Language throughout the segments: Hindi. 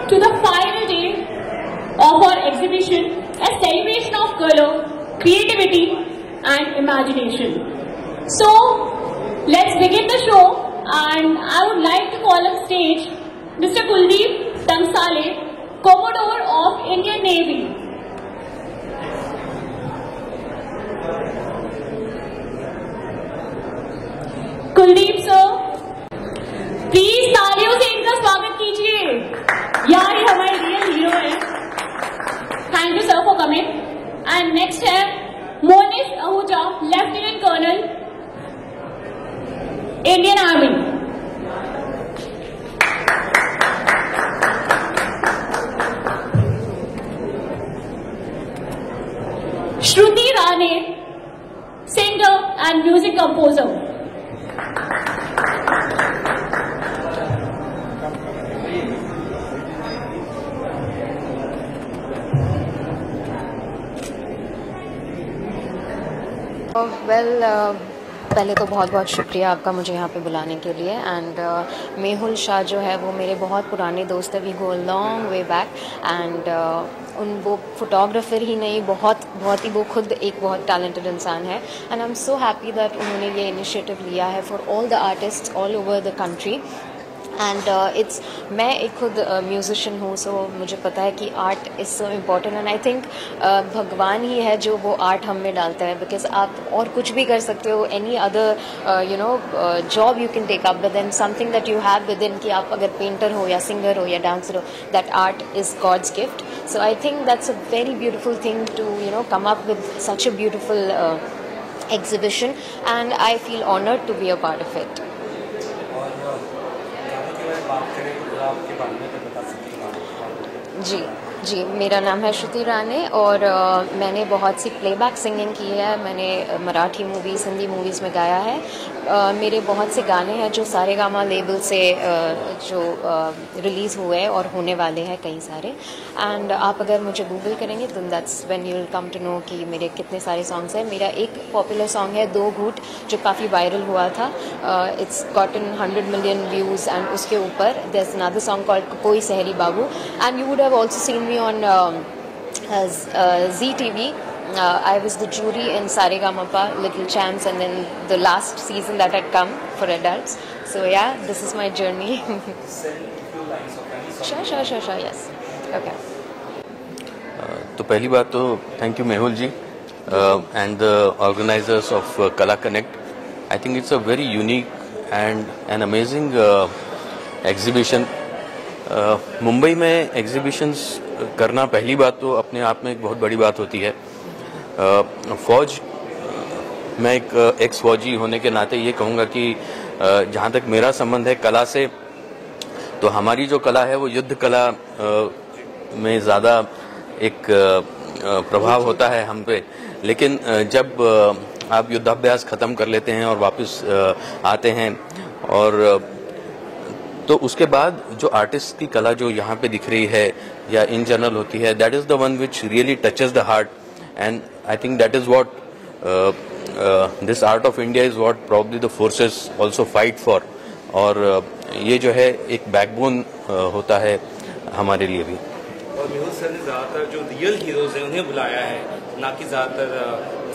to the final day of our exhibition, a celebration of color, creativity and imagination. So let's begin the show, and I would like to call on stage Mr. Kuldeep Tangsale, Commodore of Indian Navy. Kuldeep sir, please तालियों से इनका स्वागत कीजिए। यार ये हमारे रियल हीरो है। Thank you sir for coming. And next है Monish Ahuja, lieutenant colonel, Indian army. Shruti Rane, singer and music composer. पहले तो बहुत बहुत शुक्रिया आपका मुझे यहाँ पे बुलाने के लिए। एंड मेहुल शाह जो है वो मेरे बहुत पुराने दोस्त है। We go long way back. And वो फोटोग्राफर ही नहीं, बहुत ही वो खुद एक बहुत टैलेंटेड इंसान है। And I am so happy that उन्होंने ये इनिशिएटिव लिया है for all the artists all over the country. And मैं एक खुद म्यूज़िशियन हूँ, सो मुझे पता है कि art is so important. And I think भगवान ही है जो वो आर्ट हम में डालता है, बिकॉज आप और कुछ भी कर सकते हो, any other job you can take up, but then something that you have within, कि आप अगर पेंटर हो या सिंगर हो या डांसर हो, that art is God's gift. So I think that's a very beautiful thing to come up with such a beautiful exhibition, and I feel honored to be a part of it. जी, मेरा नाम है श्रुति राणे और मैंने बहुत सी प्लेबैक सिंगिंग की है। मैंने मराठी मूवीज़, हिंदी मूवीज़ में गाया है। मेरे बहुत से गाने हैं जो सारेगामा लेबल से जो रिलीज़ हुए और होने वाले हैं कई सारे। एंड आप अगर मुझे गूगल करेंगे तो that's when you will come to know कि मेरे कितने सारे सॉन्ग्स हैं। मेरा एक पॉपुलर सॉन्ग है दो घूट, जो काफ़ी वायरल हुआ था। It's gotten 100 million views. And उसके ऊपर there is another song called कोई Sahari Babu. And you would have also seen me on ZTV. I was the jury in Saregama-pa, Little Champs, and then the last season that had come for adults. So yeah, this is my journey. Sure, yes. Okay. तो पहली बात तो thank you Mehul ji and the organizers of Kala Connect. I think it's a very unique and an amazing exhibition. Mumbai में एग्जीबिशंस करना पहली बात तो अपने आप में एक बहुत बड़ी बात होती है। फौज, मैं एक एक्स फौजी होने के नाते ये कहूँगा कि जहाँ तक मेरा संबंध है कला से, तो हमारी जो कला है वो युद्ध कला में ज़्यादा एक प्रभाव होता है हम पे। लेकिन जब आप युद्धाभ्यास ख़त्म कर लेते हैं और वापस आते हैं, और तो उसके बाद जो आर्टिस्ट की कला जो यहाँ पे दिख रही है या इन जनरल होती है, that is the one which really touches the heart. And I think that is what this art of India is what probably the forces also fight for. और ये जो है एक बैकबोन होता है हमारे लिए भी। और मेहुल सर ने ज़्यादातर जो रियल हीरोज़ हैं उन्हें बुलाया है, ना कि ज़्यादातर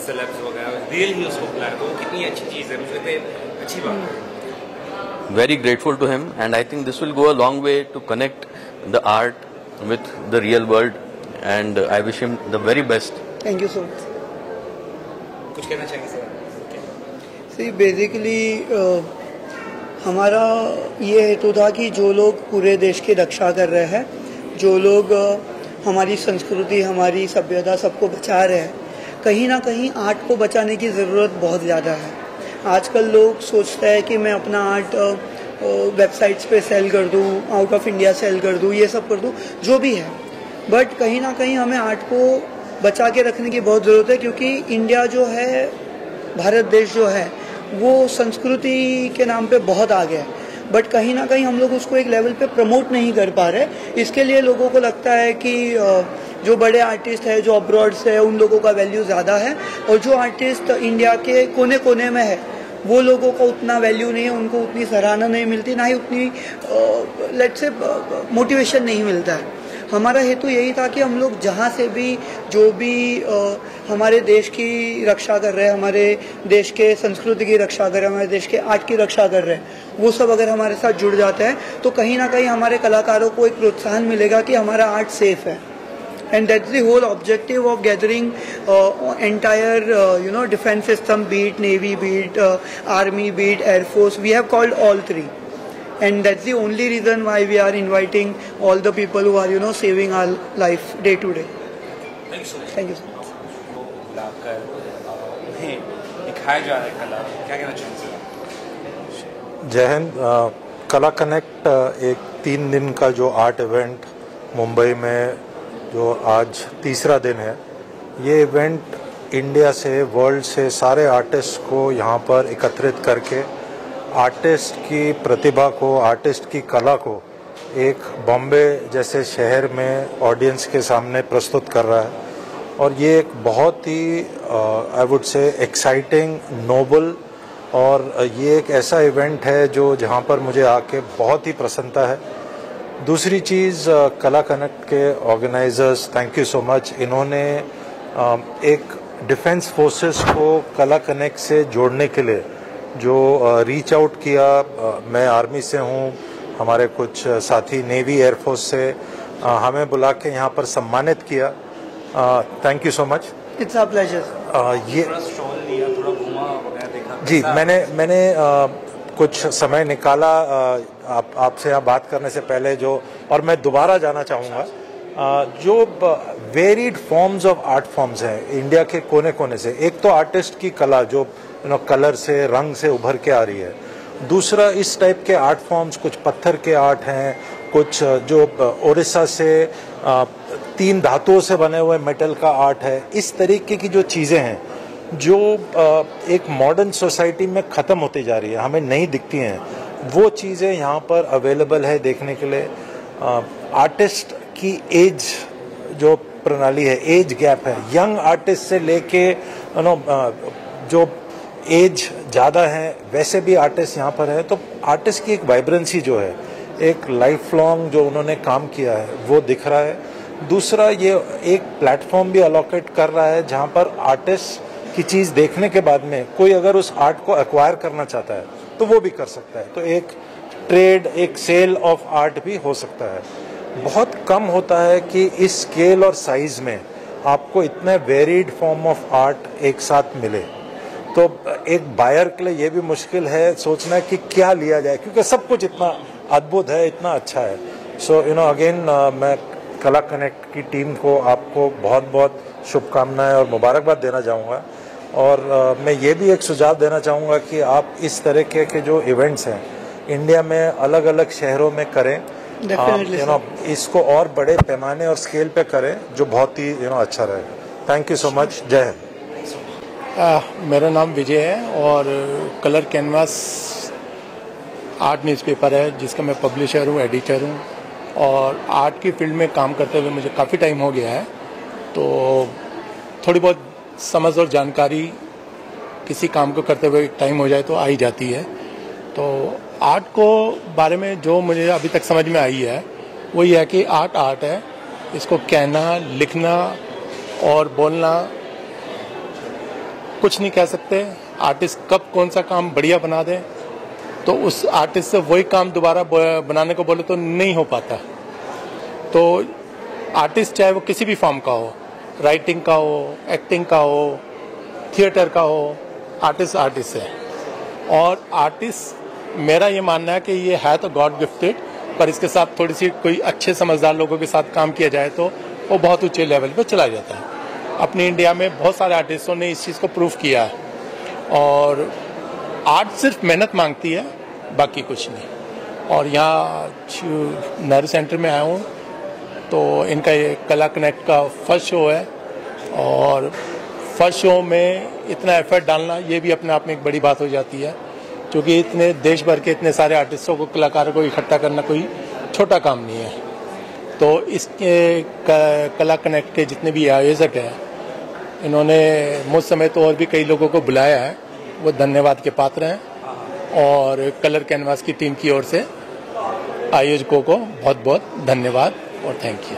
सेलेब्स वगैरह, रियल हीरोज़ को बुलाया, तो वो कितनी अच्छी चीज़ है, मुझे लगता है अच्छी बात है। Very grateful to him, and I think this will go a long way to connect the art with the real world, and I wish him the very best. Thank you so much. कुछ कहना चाहेंगे सर? See, basically हमारा ये हेतु था कि जो लोग पूरे देश की रक्षा कर रहे हैं, जो लोग हमारी संस्कृति, हमारी सभ्यता सबको बचा रहे हैं, कहीं ना कहीं आर्ट को बचाने की ज़रूरत बहुत ज़्यादा है। आजकल लोग सोचते हैं कि मैं अपना आर्ट वेबसाइट्स पे सेल कर दूं, आउट ऑफ इंडिया सेल कर दूं, ये सब कर दूं, जो भी है, बट कहीं ना कहीं हमें आर्ट को बचा के रखने की बहुत ज़रूरत है। क्योंकि इंडिया जो है, भारत देश जो है, वो संस्कृति के नाम पे बहुत आगे है, बट कहीं ना कहीं हम लोग उसको एक लेवल पे प्रमोट नहीं कर पा रहे। इसके लिए लोगों को लगता है कि जो बड़े आर्टिस्ट है, जो अब्रॉड से है, उन लोगों का वैल्यू ज़्यादा है, और जो आर्टिस्ट इंडिया के कोने कोने में है वो लोगों को उतना वैल्यू नहीं है, उनको उतनी सराहना नहीं मिलती, ना ही उतनी लेट्स से मोटिवेशन नहीं मिलता है। हमारा हेतु यही था कि हम लोग जहाँ से भी जो भी हमारे देश की रक्षा कर रहे हैं, हमारे देश के संस्कृति की रक्षा कर रहे हैं, हमारे देश के आर्ट की रक्षा कर रहे हैं, वो सब अगर हमारे साथ जुड़ जाते हैं तो कहीं ना कहीं हमारे कलाकारों को एक प्रोत्साहन मिलेगा कि हमारा आर्ट सेफ है। And that's the whole objective of gathering entire defense system, be it Navy, be it Army, be it Air Force. We have called all three, and that's the only reason why we are inviting all the people who are saving our life day to day. Thank you so much. Thank you so much. बुलाकर उन्हें दिखाया जा रहा है कला, क्या कहना चाहेंगे? जय हिंद। कला कनेक्ट एक 3 दिन का जो आर्ट इवेंट मुंबई में जो आज तीसरा दिन है, ये इवेंट इंडिया से, वर्ल्ड से सारे आर्टिस्ट को यहाँ पर एकत्रित करके आर्टिस्ट की प्रतिभा को, आर्टिस्ट की कला को एक बॉम्बे जैसे शहर में ऑडियंस के सामने प्रस्तुत कर रहा है। और ये एक बहुत ही I would say exciting, noble और ये एक ऐसा इवेंट है जो जहाँ पर मुझे आके बहुत ही प्रसन्नता है। दूसरी चीज़, कला कनेक्ट के organizers, thank you so much. इन्होंने एक डिफेंस फोर्सेस को कला कनेक्ट से जोड़ने के लिए जो रीच आउट किया, मैं आर्मी से हूँ, हमारे कुछ साथी नेवी, एयरफोर्स से हमें बुला के यहाँ पर सम्मानित किया। Thank you so much. It's a pleasure. ये स्टॉल लिया, थोड़ा घुमा वगैरह देखा जी, मैंने कुछ समय निकाला आपसे यहाँ बात करने से पहले, जो और मैं दोबारा जाना चाहूँगा, जो varied forms of art forms हैं इंडिया के कोने कोने से। एक तो आर्टिस्ट की कला जो कलर से, रंग से उभर के आ रही है। दूसरा, इस टाइप के आर्ट फॉर्म्स, कुछ पत्थर के आर्ट हैं, कुछ जो उड़ीसा से 3 धातुओं से बने हुए मेटल का आर्ट है। इस तरीके की जो चीज़ें हैं जो एक मॉडर्न सोसाइटी में ख़त्म होती जा रही है, हमें नहीं दिखती हैं, वो चीज़ें यहाँ पर अवेलेबल है देखने के लिए। आर्टिस्ट की एज जो प्रणाली है, एज गैप है, यंग आर्टिस्ट से लेके जो एज ज़्यादा है वैसे भी आर्टिस्ट यहाँ पर है। तो आर्टिस्ट की एक वाइब्रेंसी जो है, एक लाइफ लॉन्ग जो उन्होंने काम किया है वो दिख रहा है। दूसरा, ये एक प्लेटफॉर्म भी अलोकेट कर रहा है जहाँ पर आर्टिस्ट की चीज़ देखने के बाद में कोई अगर उस आर्ट को एक्वायर करना चाहता है तो वो भी कर सकता है। तो एक ट्रेड, एक सेल ऑफ आर्ट भी हो सकता है। बहुत कम होता है कि इस स्केल और साइज में आपको इतने वेरिड फॉर्म ऑफ आर्ट एक साथ मिले। तो एक बायर के लिए ये भी मुश्किल है सोचना कि क्या लिया जाए, क्योंकि सब कुछ इतना अद्भुत है, इतना अच्छा है। सो अगेन मैं कला कनेक्ट की टीम को, आपको बहुत बहुत शुभकामनाएं और मुबारकबाद देना चाहूँगा। और मैं ये भी एक सुझाव देना चाहूँगा कि आप इस तरह के जो इवेंट्स हैं इंडिया में अलग अलग शहरों में करें, इसको और बड़े पैमाने और स्केल पे करें, जो बहुत ही अच्छा रहेगा। Thank you so much. जय हिंद। मेरा नाम विजय है और कलर कैनवास आर्ट न्यूज़पेपर है जिसका मैं पब्लिशर हूँ, एडिटर हूँ। और आर्ट की फील्ड में काम करते हुए मुझे काफ़ी टाइम हो गया है, तो थोड़ी बहुत समझ और जानकारी किसी काम को करते हुए टाइम हो जाए तो आ ही जाती है। तो आर्ट को बारे में जो मुझे अभी तक समझ में आई है वो ये है कि आर्ट आर्ट है, इसको कहना, लिखना और बोलना कुछ नहीं कह सकते। आर्टिस्ट कब कौन सा काम बढ़िया बना दे तो उस आर्टिस्ट से वही काम दोबारा बनाने को बोले तो नहीं हो पाता। तो आर्टिस्ट चाहे वो किसी भी फॉर्म का हो, राइटिंग का हो, एक्टिंग का हो, थिएटर का हो, आर्टिस्ट आर्टिस्ट है। और आर्टिस्ट, मेरा ये मानना है कि ये है तो गॉड गिफ्टेड, पर इसके साथ थोड़ी सी कोई अच्छे समझदार लोगों के साथ काम किया जाए तो वो बहुत ऊंचे लेवल पे चला जाता है। अपनी इंडिया में बहुत सारे आर्टिस्टों ने इस चीज़ को प्रूव किया है। और आर्ट सिर्फ मेहनत मांगती है, बाकी कुछ नहीं। और यहाँ नेहरू सेंटर में आया हूँ तो इनका ये कला कनेक्ट का फर्स्ट शो है और फर्स्ट शो में इतना एफर्ट डालना ये भी अपने आप में एक बड़ी बात हो जाती है, क्योंकि इतने देश भर के इतने सारे आर्टिस्टों को, कलाकारों को इकट्ठा करना कोई छोटा काम नहीं है। तो इसके कला कनेक्ट के जितने भी आयोजक हैं इन्होंने मुझ समय तो और भी कई लोगों को बुलाया है, वो धन्यवाद के पात्र हैं और कलर कैनवास की टीम की ओर से आयोजकों को बहुत बहुत धन्यवाद और थैंक यू।